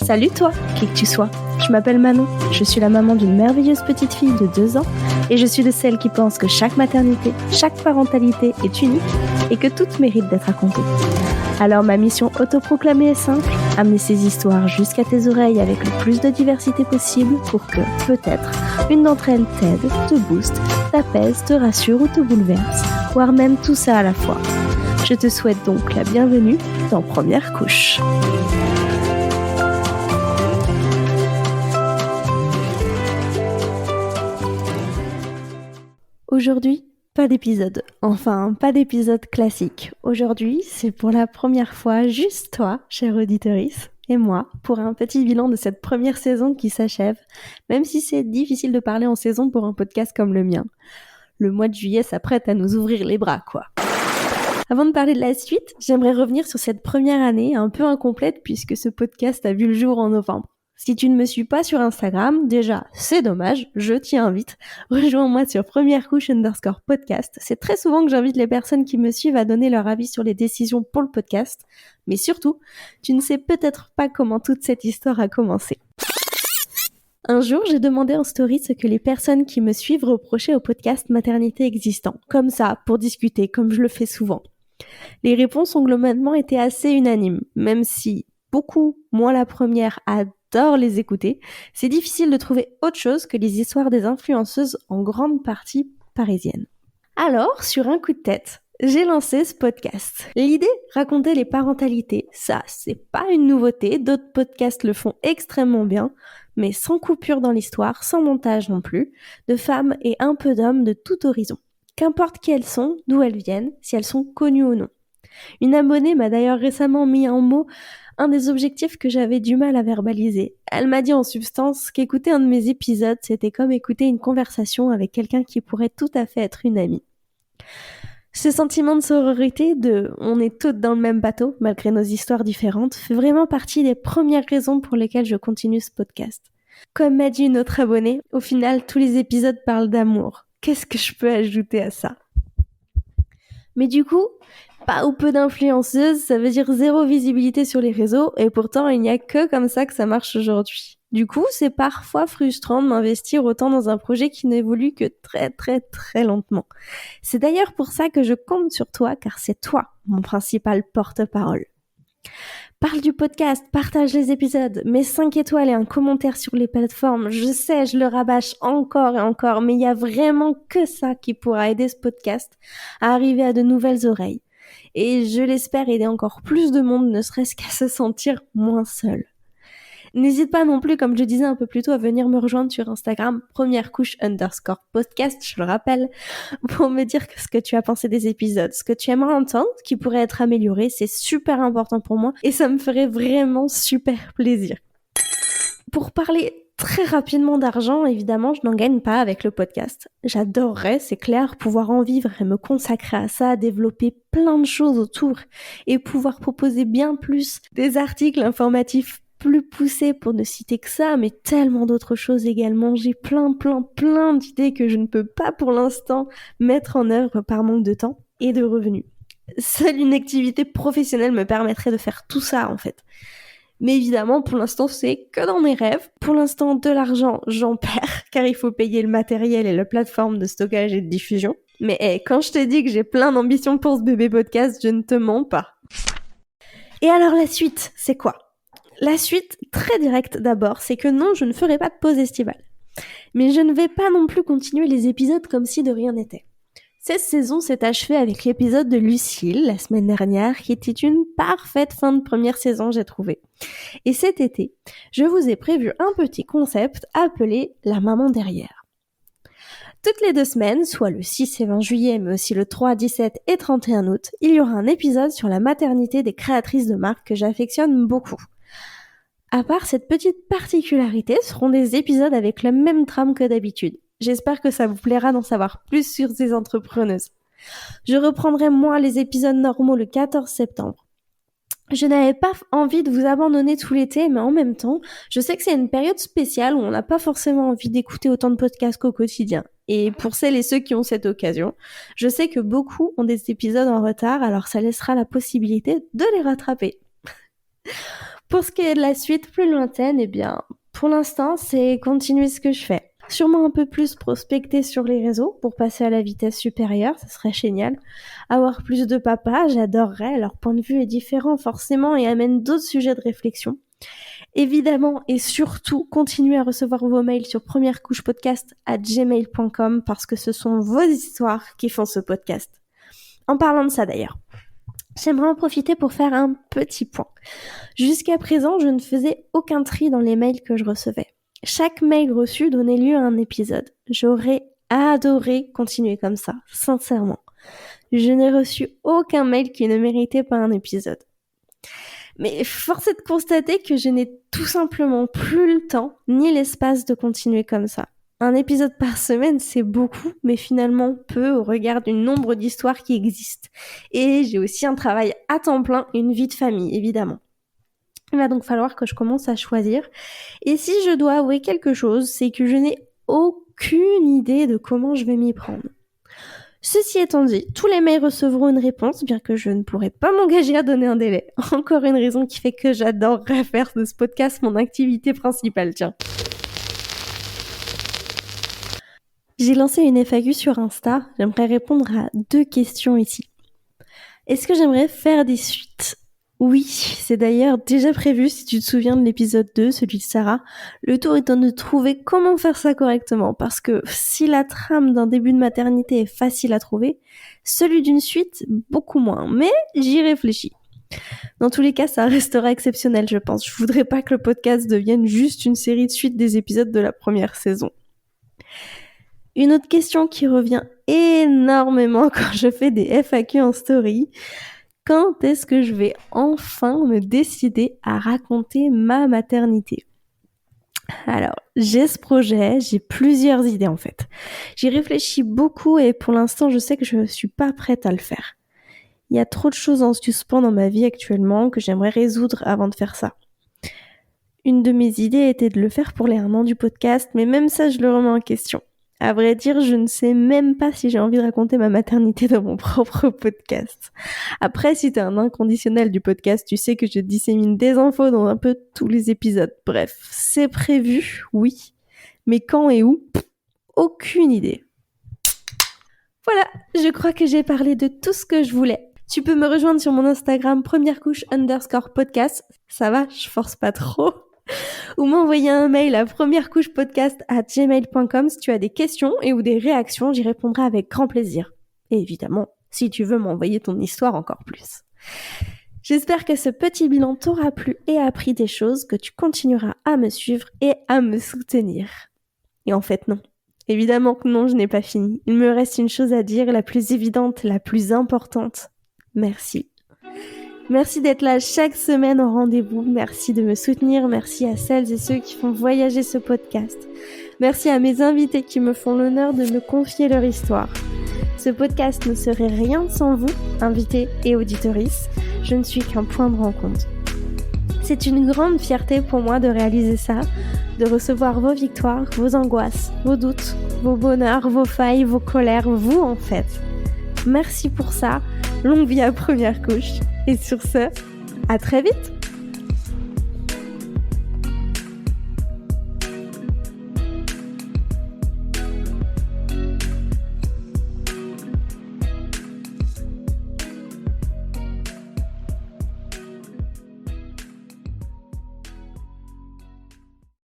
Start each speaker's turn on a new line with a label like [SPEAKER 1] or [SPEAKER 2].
[SPEAKER 1] Salut toi, qui que tu sois. Je m'appelle Manon, je suis la maman d'une merveilleuse petite fille de 2 ans et je suis de celles qui pensent que chaque maternité, chaque parentalité est unique et que toutes méritent d'être racontées. Alors ma mission autoproclamée est simple, amener ces histoires jusqu'à tes oreilles avec le plus de diversité possible pour que, peut-être, une d'entre elles t'aide, te booste, t'apaise, te rassure ou te bouleverse, voire même tout ça à la fois. Je te souhaite donc la bienvenue dans Première Couche. Aujourd'hui, pas d'épisode. Enfin, pas d'épisode classique. Aujourd'hui, c'est pour la première fois juste toi, chère auditrice, et moi, pour un petit bilan de cette première saison qui s'achève, même si c'est difficile de parler en saison pour un podcast comme le mien. Le mois de juillet s'apprête à nous ouvrir les bras, quoi. Avant de parler de la suite, j'aimerais revenir sur cette première année un peu incomplète puisque ce podcast a vu le jour en novembre. Si tu ne me suis pas sur Instagram, déjà, c'est dommage, je t'y invite. Rejoins-moi sur premièrecouche_podcast. C'est très souvent que j'invite les personnes qui me suivent à donner leur avis sur les décisions pour le podcast. Mais surtout, tu ne sais peut-être pas comment toute cette histoire a commencé. Un jour, j'ai demandé en story ce que les personnes qui me suivent reprochaient au podcast Maternité existant. Comme ça, pour discuter, comme je le fais souvent. Les réponses ont globalement été assez unanimes, même si beaucoup, moi la première, adore les écouter, c'est difficile de trouver autre chose que les histoires des influenceuses en grande partie parisiennes. Alors, sur un coup de tête, j'ai lancé ce podcast. L'idée, raconter les parentalités, ça, c'est pas une nouveauté, d'autres podcasts le font extrêmement bien, mais sans coupure dans l'histoire, sans montage non plus, de femmes et un peu d'hommes de tout horizon. Qu'importe qui elles sont, d'où elles viennent, si elles sont connues ou non. Une abonnée m'a d'ailleurs récemment mis en mots un des objectifs que j'avais du mal à verbaliser. Elle m'a dit en substance qu'écouter un de mes épisodes, c'était comme écouter une conversation avec quelqu'un qui pourrait tout à fait être une amie. Ce sentiment de sororité, de « on est toutes dans le même bateau, malgré nos histoires différentes », fait vraiment partie des premières raisons pour lesquelles je continue ce podcast. Comme m'a dit une autre abonnée, au final, tous les épisodes parlent d'amour. Qu'est-ce que je peux ajouter à ça ? Mais du coup, pas ou peu d'influenceuses, ça veut dire zéro visibilité sur les réseaux, et pourtant il n'y a que comme ça que ça marche aujourd'hui. Du coup, c'est parfois frustrant de m'investir autant dans un projet qui n'évolue que très lentement. C'est d'ailleurs pour ça que je compte sur toi, car c'est toi mon principal porte-parole. Parle du podcast, partage les épisodes, mets 5 étoiles et un commentaire sur les plateformes. Je sais, je le rabâche encore et encore, mais il y a vraiment que ça qui pourra aider ce podcast à arriver à de nouvelles oreilles. Et je l'espère aider encore plus de monde, ne serait-ce qu'à se sentir moins seul. N'hésite pas non plus, comme je disais un peu plus tôt, à venir me rejoindre sur Instagram, premièrecouche_podcast, je le rappelle, pour me dire ce que tu as pensé des épisodes, ce que tu aimerais entendre, ce qui pourrait être amélioré, c'est super important pour moi et ça me ferait vraiment super plaisir. Pour parler très rapidement d'argent, évidemment, je n'en gagne pas avec le podcast. J'adorerais, c'est clair, pouvoir en vivre et me consacrer à ça, développer plein de choses autour et pouvoir proposer bien plus des articles informatifs plus poussés pour ne citer que ça, mais tellement d'autres choses également. J'ai plein d'idées que je ne peux pas pour l'instant mettre en œuvre par manque de temps et de revenus. Seule une activité professionnelle me permettrait de faire tout ça en fait. Mais évidemment, pour l'instant, c'est que dans mes rêves. Pour l'instant, de l'argent, j'en perds, car il faut payer le matériel et la plateforme de stockage et de diffusion. Mais quand je te dis que j'ai plein d'ambitions pour ce bébé podcast, je ne te mens pas. Et alors la suite, c'est quoi ? La suite, très directe d'abord, c'est que non, je ne ferai pas de pause estivale. Mais je ne vais pas non plus continuer les épisodes comme si de rien n'était. Cette saison s'est achevée avec l'épisode de Lucille, la semaine dernière, qui était une parfaite fin de première saison, j'ai trouvé. Et cet été, je vous ai prévu un petit concept appelé « La maman derrière ». Toutes les 2 semaines, soit le 6 et 20 juillet, mais aussi le 3, 17 et 31 août, il y aura un épisode sur la maternité des créatrices de marque que j'affectionne beaucoup. À part cette petite particularité, ce seront des épisodes avec la même trame que d'habitude. J'espère que ça vous plaira d'en savoir plus sur ces entrepreneuses. Je reprendrai moi les épisodes normaux le 14 septembre. Je n'avais pas envie de vous abandonner tout l'été, mais en même temps, je sais que c'est une période spéciale où on n'a pas forcément envie d'écouter autant de podcasts qu'au quotidien. Et pour celles et ceux qui ont cette occasion, je sais que beaucoup ont des épisodes en retard, alors ça laissera la possibilité de les rattraper. Pour ce qui est de la suite plus lointaine, eh bien, pour l'instant, c'est continuer ce que je fais. Sûrement un peu plus prospecter sur les réseaux pour passer à la vitesse supérieure, ça serait génial. Avoir plus de papas, j'adorerais, leur point de vue est différent forcément et amène d'autres sujets de réflexion. Évidemment et surtout, continuez à recevoir vos mails sur premièrecouchepodcast@gmail.com parce que ce sont vos histoires qui font ce podcast. En parlant de ça d'ailleurs, j'aimerais en profiter pour faire un petit point. Jusqu'à présent, je ne faisais aucun tri dans les mails que je recevais. Chaque mail reçu donnait lieu à un épisode. J'aurais adoré continuer comme ça, sincèrement. Je n'ai reçu aucun mail qui ne méritait pas un épisode. Mais force est de constater que je n'ai tout simplement plus le temps ni l'espace de continuer comme ça. Un épisode par semaine, c'est beaucoup, mais finalement peu au regard du nombre d'histoires qui existent. Et j'ai aussi un travail à temps plein et une vie de famille, évidemment. Il va donc falloir que je commence à choisir. Et si je dois avouer quelque chose, c'est que je n'ai aucune idée de comment je vais m'y prendre. Ceci étant dit, tous les mails recevront une réponse, bien que je ne pourrai pas m'engager à donner un délai. Encore une raison qui fait que j'adorerais faire de ce podcast mon activité principale, tiens. J'ai lancé une FAQ sur Insta, j'aimerais répondre à 2 questions ici. Est-ce que j'aimerais faire des suites ? Oui, c'est d'ailleurs déjà prévu si tu te souviens de l'épisode 2, celui de Sarah. Le tour étant de trouver comment faire ça correctement, parce que si la trame d'un début de maternité est facile à trouver, celui d'une suite, beaucoup moins. Mais j'y réfléchis. Dans tous les cas, ça restera exceptionnel, je pense. Je voudrais pas que le podcast devienne juste une série de suites des épisodes de la première saison. Une autre question qui revient énormément quand je fais des FAQ en story. Quand est-ce que je vais enfin me décider à raconter ma maternité ? Alors, j'ai ce projet, j'ai plusieurs idées en fait. J'y réfléchis beaucoup et pour l'instant, je sais que je ne suis pas prête à le faire. Il y a trop de choses en suspens dans ma vie actuellement que j'aimerais résoudre avant de faire ça. Une de mes idées était de le faire pour les 1 an du podcast, mais même ça, je le remets en question. À vrai dire, je ne sais même pas si j'ai envie de raconter ma maternité dans mon propre podcast. Après, si t'es un inconditionnel du podcast, tu sais que je dissémine des infos dans un peu tous les épisodes. Bref, c'est prévu, oui. Mais quand et où ? Aucune idée. Voilà, je crois que j'ai parlé de tout ce que je voulais. Tu peux me rejoindre sur mon Instagram premièrecouche_podcast. Ça va, je force pas trop. Ou m'envoyer un mail à premièrecouchepodcast@gmail.com si tu as des questions et ou des réactions, j'y répondrai avec grand plaisir. Et évidemment, si tu veux m'envoyer ton histoire encore plus. J'espère que ce petit bilan t'aura plu et appris des choses, que tu continueras à me suivre et à me soutenir. Et en fait, non. Évidemment que non, je n'ai pas fini. Il me reste une chose à dire, la plus évidente, la plus importante. Merci. Merci d'être là chaque semaine au rendez-vous. Merci de me soutenir. Merci à celles et ceux qui font voyager ce podcast. Merci à mes invités qui me font l'honneur de me confier leur histoire. Ce podcast ne serait rien sans vous, invités et auditorices. Je ne suis qu'un point de rencontre. C'est une grande fierté pour moi de réaliser ça, de recevoir vos victoires, vos angoisses, vos doutes, vos bonheurs, vos failles, vos colères, vous en fait. Merci pour ça. Longue vie à Première Couche. Et sur ce, à très vite!